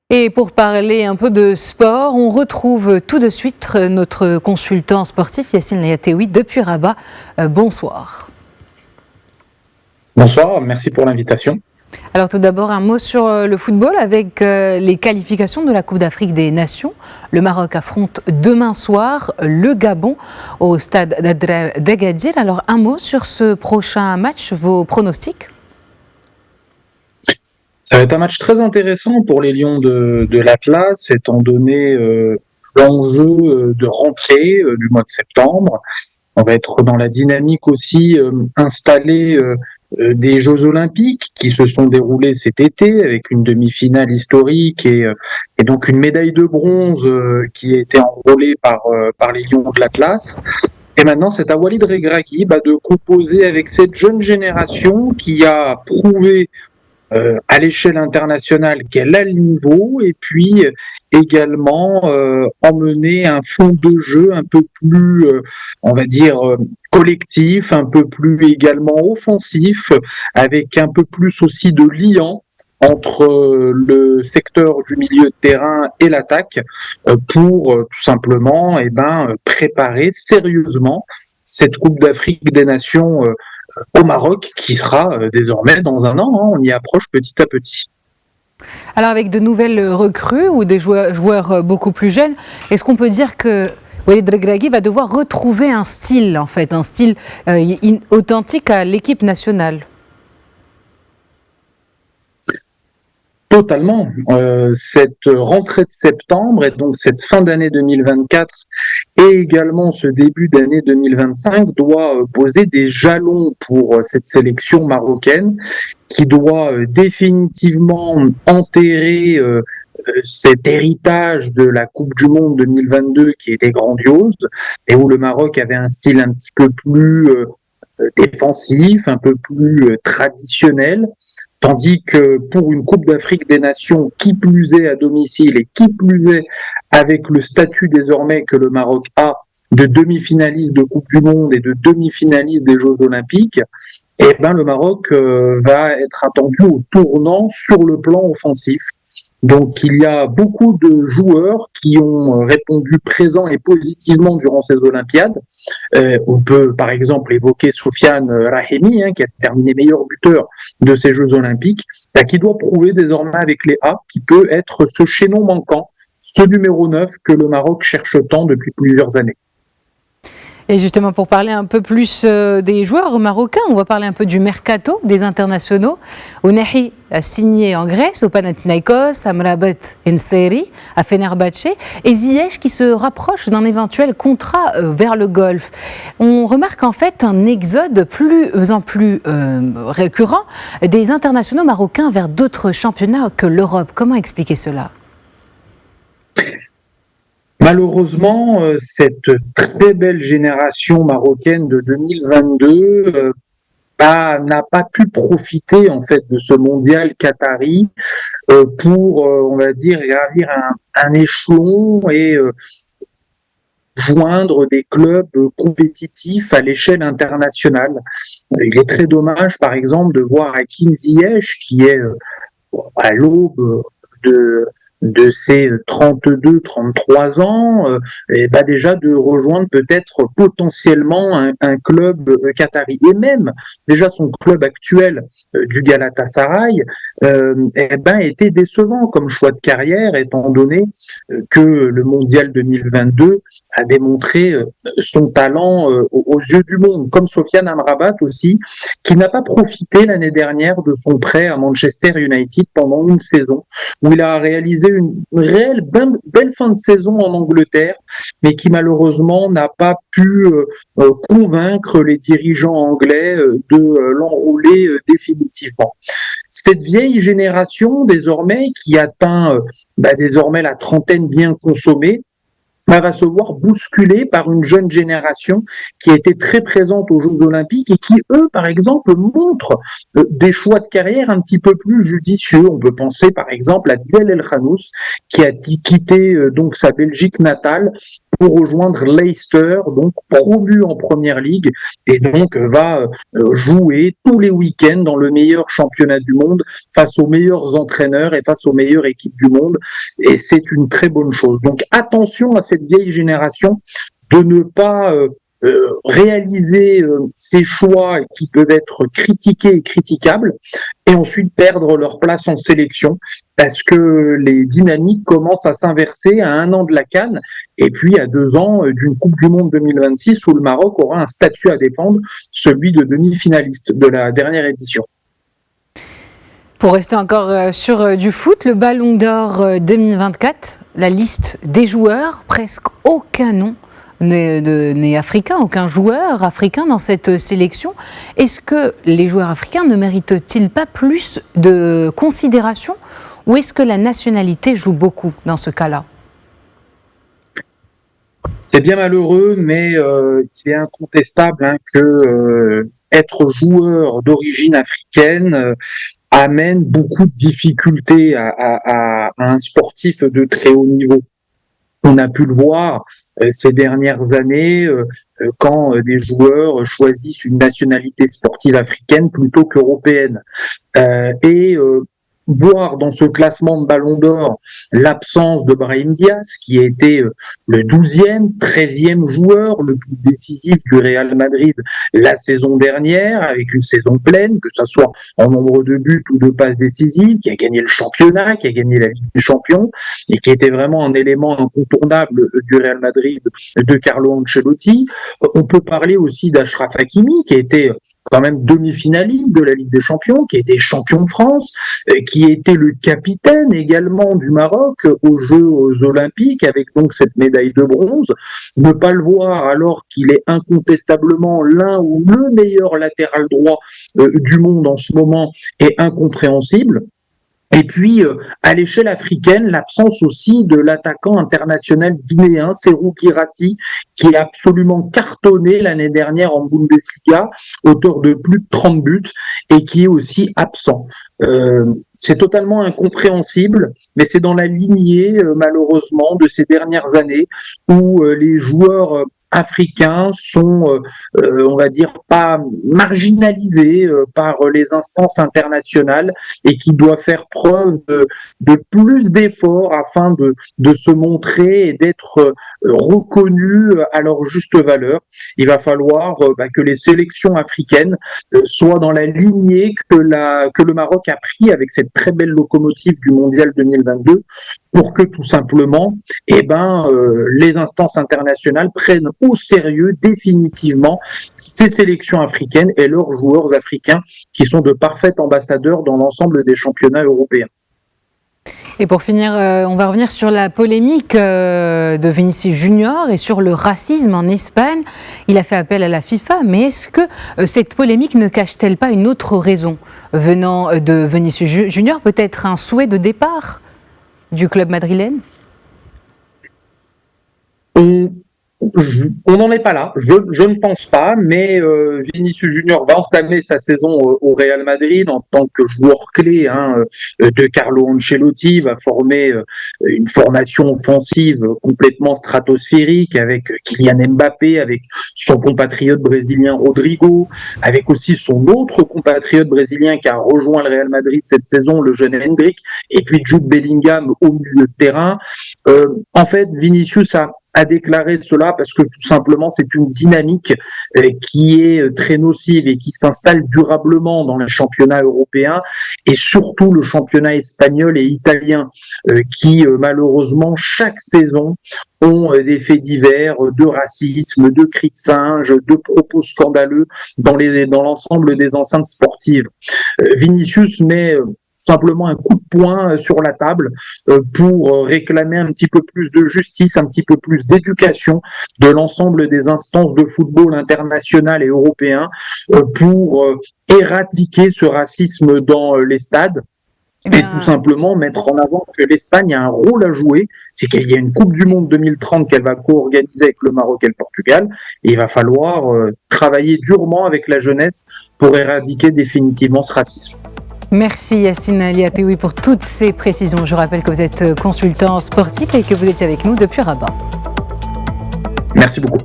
Et pour parler un peu de sport, on retrouve tout de suite notre consultant sportif Yacine Layateoui depuis Rabat. Bonsoir. Bonsoir, merci pour l'invitation. Alors tout d'abord un mot sur le football avec les qualifications de la Coupe d'Afrique des Nations. Le Maroc affronte demain soir le Gabon au stade d'Agadir. Alors un mot sur ce prochain match, vos pronostics? Ça va être un match très intéressant pour les Lions de l'Atlas, étant donné l'enjeu de rentrée du mois de septembre. On va être dans la dynamique aussi installée des Jeux Olympiques qui se sont déroulés cet été avec une demi-finale historique et donc une médaille de bronze qui a été enrôlée par les Lions de l'Atlas. Et maintenant, c'est à Walid Regragui de composer avec cette jeune génération qui a prouvé à l'échelle internationale qu'elle a le niveau et puis également emmener un fond de jeu un peu plus, on va dire, collectif, un peu plus également offensif, avec un peu plus aussi de liant entre le secteur du milieu de terrain et l'attaque pour tout simplement préparer sérieusement cette Coupe d'Afrique des Nations au Maroc, qui sera désormais dans un an. On y approche petit à petit. Alors avec de nouvelles recrues ou des joueurs beaucoup plus jeunes, est-ce qu'on peut dire que Walid Regragui va devoir retrouver un style, en fait, un style authentique à l'équipe nationale? Totalement. Cette rentrée de septembre et donc cette fin d'année 2024 et également ce début d'année 2025 doit poser des jalons pour cette sélection marocaine qui doit définitivement enterrer cet héritage de la Coupe du Monde 2022 qui était grandiose et où le Maroc avait un style un petit peu plus défensif, un peu plus traditionnel. Tandis que pour une Coupe d'Afrique des Nations, qui plus est à domicile et qui plus est avec le statut désormais que le Maroc a de demi-finaliste de Coupe du Monde et de demi-finaliste des Jeux Olympiques, le Maroc va être attendu au tournant sur le plan offensif. Donc il y a beaucoup de joueurs qui ont répondu présent et positivement durant ces Olympiades. On peut par exemple évoquer Soufiane Rahimi, qui a terminé meilleur buteur de ces Jeux Olympiques, qui doit prouver désormais avec les A qui peut être ce chaînon manquant, ce numéro 9 que le Maroc cherche tant depuis plusieurs années. Et justement, pour parler un peu plus des joueurs marocains, on va parler un peu du mercato des internationaux. Ounahi a signé en Grèce, au Panathinaikos, Amrabat Enseri, à Fenerbahçe, et Ziyech qui se rapproche d'un éventuel contrat vers le Golfe. On remarque en fait un exode de plus en plus récurrent des internationaux marocains vers d'autres championnats que l'Europe. Comment expliquer cela ? Malheureusement, cette très belle génération marocaine de 2022 n'a pas pu profiter en fait de ce mondial qatari pour, on va dire, gravir un échelon et joindre des clubs compétitifs à l'échelle internationale. Il est très dommage, par exemple, de voir Hakim Ziyech, qui est à l'aube de ses 32-33 ans, déjà de rejoindre peut-être potentiellement un club qatari. Et même déjà son club actuel du Galatasaray était décevant comme choix de carrière, étant donné que le Mondial 2022 a démontré son talent aux yeux du monde, comme Sofiane Amrabat aussi, qui n'a pas profité l'année dernière de son prêt à Manchester United pendant une saison, où il a réalisé une réelle belle fin de saison en Angleterre, mais qui malheureusement n'a pas pu convaincre les dirigeants anglais de l'enrôler définitivement. Cette vieille génération désormais qui atteint désormais la trentaine bien consommée va se voir bousculée par une jeune génération qui a été très présente aux Jeux Olympiques et qui, eux, par exemple, montrent des choix de carrière un petit peu plus judicieux. On peut penser, par exemple, à Bilal El Khanous, qui a quitté donc sa Belgique natale pour rejoindre Leicester, donc promu en première ligue, et donc va jouer tous les week-ends dans le meilleur championnat du monde, face aux meilleurs entraîneurs et face aux meilleures équipes du monde, et c'est une très bonne chose. Donc attention à cette vieille génération de ne pas réaliser ces choix qui peuvent être critiqués et critiquables et ensuite perdre leur place en sélection parce que les dynamiques commencent à s'inverser à 1 an de la CAN et puis à 2 ans d'une Coupe du Monde 2026 où le Maroc aura un statut à défendre, celui de demi-finaliste de la dernière édition. Pour rester encore sur du foot, le Ballon d'Or 2024, la liste des joueurs, presque aucun nom n'est africain, aucun joueur africain dans cette sélection. Est-ce que les joueurs africains ne méritent-ils pas plus de considération ou est-ce que la nationalité joue beaucoup dans ce cas-là ? C'est bien malheureux, mais il est incontestable que être joueur d'origine africaine amène beaucoup de difficultés à un sportif de très haut niveau. On a pu le voir ces dernières années quand des joueurs choisissent une nationalité sportive africaine plutôt qu'européenne. Voir dans ce classement de Ballon d'Or l'absence de Brahim Diaz, qui a été le 12e, 13e joueur le plus décisif du Real Madrid la saison dernière, avec une saison pleine, que ce soit en nombre de buts ou de passes décisives, qui a gagné le championnat, qui a gagné la Ligue des Champions, et qui était vraiment un élément incontournable du Real Madrid de Carlo Ancelotti. On peut parler aussi d'Achraf Hakimi, qui a été quand même demi-finaliste de la Ligue des Champions, qui a été champion de France, qui a été le capitaine également du Maroc aux Jeux Olympiques, avec donc cette médaille de bronze. Ne pas le voir alors qu'il est incontestablement l'un ou le meilleur latéral droit du monde en ce moment est incompréhensible. Et puis, à l'échelle africaine, l'absence aussi de l'attaquant international guinéen, Serhou Guirassy, qui est absolument cartonné l'année dernière en Bundesliga, auteur de plus de 30 buts, et qui est aussi absent. C'est totalement incompréhensible, mais c'est dans la lignée, malheureusement, de ces dernières années, où les joueurs africains sont, on va dire, pas marginalisés par les instances internationales et qui doivent faire preuve de plus d'efforts afin de se montrer et d'être reconnus à leur juste valeur. Il va falloir que les sélections africaines soient dans la lignée que le Maroc a pris avec cette très belle locomotive du Mondial 2022 pour que tout simplement les instances internationales prennent au sérieux définitivement ces sélections africaines et leurs joueurs africains qui sont de parfaits ambassadeurs dans l'ensemble des championnats européens. Et pour finir, on va revenir sur la polémique de Vinicius Junior et sur le racisme en Espagne. Il a fait appel à la FIFA, mais est-ce que cette polémique ne cache-t-elle pas une autre raison venant de Vinicius Junior, peut-être un souhait de départ du club madrilène ? On n'en est pas là, je ne pense pas, mais Vinicius Junior va entamer sa saison au Real Madrid en tant que joueur clé de Carlo Ancelotti, va former une formation offensive complètement stratosphérique avec Kylian Mbappé, avec son compatriote brésilien Rodrigo, avec aussi son autre compatriote brésilien qui a rejoint le Real Madrid cette saison, le jeune Hendrick, et puis Jude Bellingham au milieu de terrain. En fait, Vinicius a déclaré cela parce que tout simplement c'est une dynamique qui est très nocive et qui s'installe durablement dans les championnats européens et surtout le championnat espagnol et italien qui malheureusement chaque saison ont des faits divers de racisme, de cris de singe, de propos scandaleux dans l'ensemble des enceintes sportives. Vinicius met simplement un coup de poing sur la table pour réclamer un petit peu plus de justice, un petit peu plus d'éducation de l'ensemble des instances de football international et européen pour éradiquer ce racisme dans les stades Et tout simplement mettre en avant que l'Espagne a un rôle à jouer, c'est qu'il y a une Coupe du Monde 2030 qu'elle va co-organiser avec le Maroc et le Portugal, et il va falloir travailler durement avec la jeunesse pour éradiquer définitivement ce racisme. Merci Yacine Liateoui pour toutes ces précisions. Je rappelle que vous êtes consultant sportif et que vous êtes avec nous depuis Rabat. Merci beaucoup.